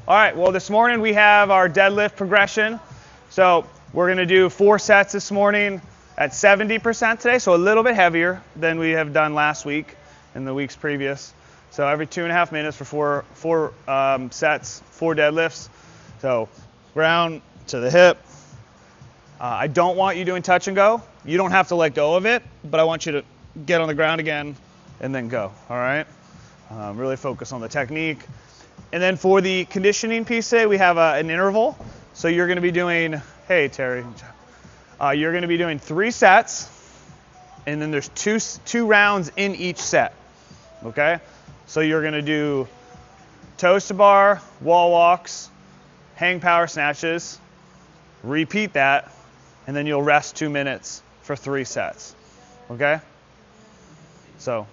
All right, well, this morning we have our deadlift progression. So we're going to do 4 sets this morning at 70% today, so a little bit heavier than we have done last week and the weeks previous. So every 2.5 minutes for four sets, 4 deadlifts. So ground to the hip. I don't want you doing touch and go. You don't have to let go of it, but I want you to get on the ground again and then go, all right? Really focus on the technique. And then for the conditioning piece today, we have an interval. So you're going to be doing, hey Terry, you're going to be doing 3 sets, and then there's two rounds in each set, okay? So you're going to do toes to bar, wall walks, hang power snatches, repeat that, and then you'll rest 2 minutes for 3 sets, okay? So.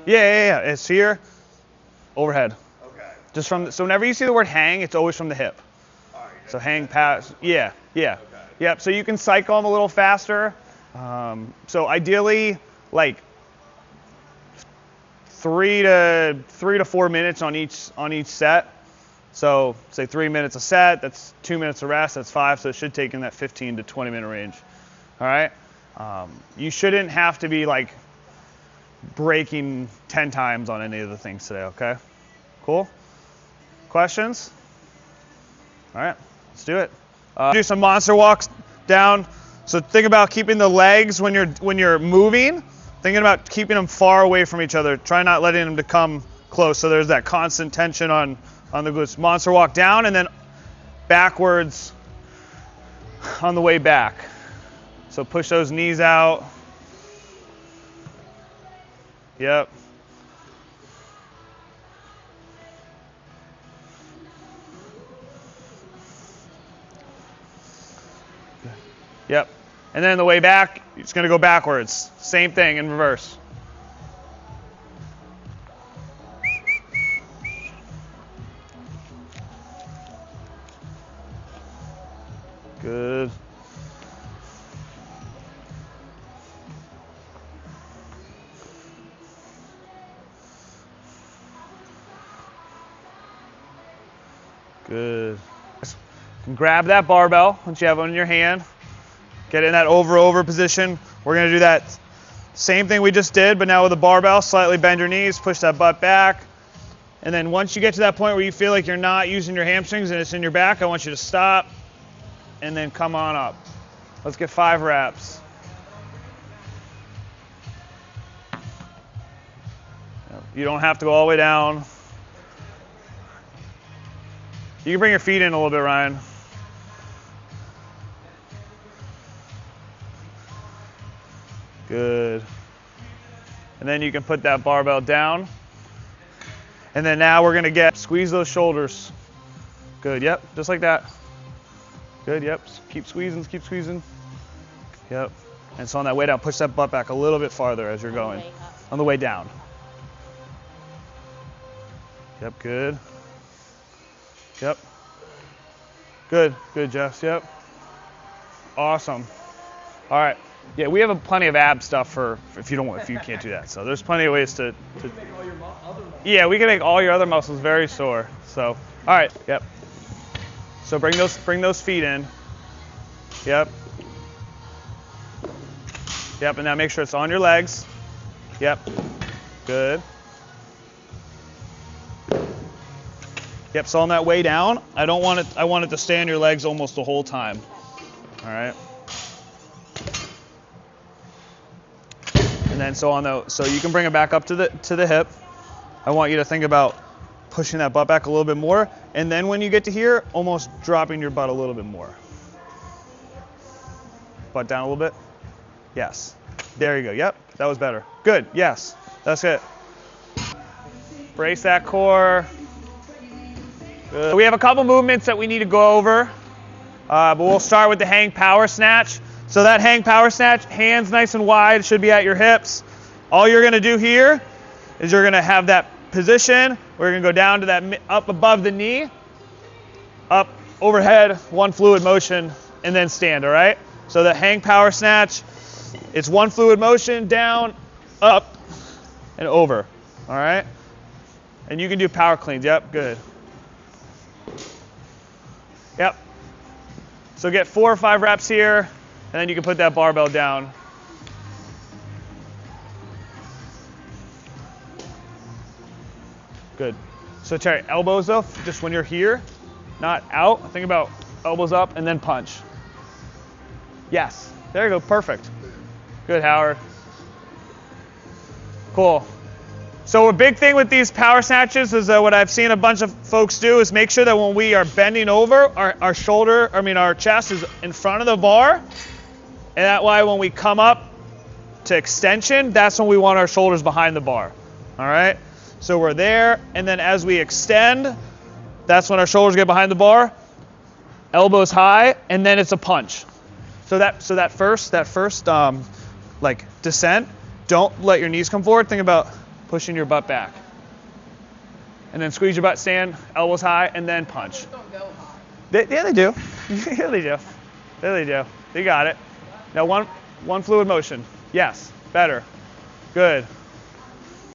Yeah. It's here, overhead. Okay. Just from so whenever you see the word hang, it's always from the hip. All right. So hang, pass. Yeah. Okay. Yep. So you can cycle them a little faster. So ideally, like 3 to 4 minutes on each set. So say 3 minutes a set. That's 2 minutes a rest. That's 5. So it should take in that 15 to 20 minute range. All right. You shouldn't have to be like breaking 10 times on any of the things today, okay? Cool? Questions? All right, let's do it. Do some monster walks down. So think about keeping the legs when you're moving, thinking about keeping them far away from each other. Try not letting them to come close. So there's that constant tension on the glutes. Monster walk down and then backwards on the way back. So push those knees out. Yep. Yep. And then the way back, it's going to go backwards. Same thing in reverse. Good. Good. Grab that barbell once you have it in your hand. Get in that over position. We're going to do that same thing we just did, but now with a barbell. Slightly bend your knees, push that butt back. And then once you get to that point where you feel like you're not using your hamstrings and it's in your back, I want you to stop and then come on up. Let's get 5 reps. You don't have to go all the way down. You can bring your feet in a little bit, Ryan. Good. And then you can put that barbell down. And then now we're going to squeeze those shoulders. Good, yep, just like that. Good, yep, keep squeezing. Yep. And so on that way down, push that butt back a little bit farther as you're going. On the way down. Yep, good. Yep. Good, Jess. Yep. Awesome. All right. Yeah, we have plenty of ab stuff for if you can't do that. So there's plenty of ways to yeah, we can make all your other muscles very sore. So, all right. Yep. So bring those feet in. Yep. Yep, and now make sure it's on your legs. Yep. Good. Yep, so on that way down, I want it to stay on your legs almost the whole time. All right. And then so you can bring it back up to the hip. I want you to think about pushing that butt back a little bit more, and then when you get to here, almost dropping your butt a little bit more. Butt down a little bit. Yes. There you go. Yep, that was better. Good. Yes. That's it. Brace that core. Good. We have a couple movements that we need to go over, but we'll start with the hang power snatch. So that hang power snatch, hands nice and wide, should be at your hips. All you're going to do here is you're going to have that position. We're going to go down to that up above the knee, up overhead, one fluid motion, and then stand, all right? So the hang power snatch, it's one fluid motion, down, up, and over. All right? And you can do power cleans. Yep, good. Yep. So get 4 or 5 reps here, and then you can put that barbell down. Good. So Terry, elbows though, just when you're here, not out. Think about elbows up and then punch. Yes. There you go. Perfect. Good, Howard. Cool. So a big thing with these power snatches is what I've seen a bunch of folks do is make sure that when we are bending over, our chest is in front of the bar. And that way when we come up to extension, that's when we want our shoulders behind the bar. All right? So we're there, and then as we extend, that's when our shoulders get behind the bar, elbows high, and then it's a punch. So that first like descent, don't let your knees come forward. Think about pushing your butt back. And then squeeze your butt, stand, elbows high, and then punch. Don't go high. Yeah, they do. Yeah, they do. There they do. They got it. Now one fluid motion. Yes, better. Good.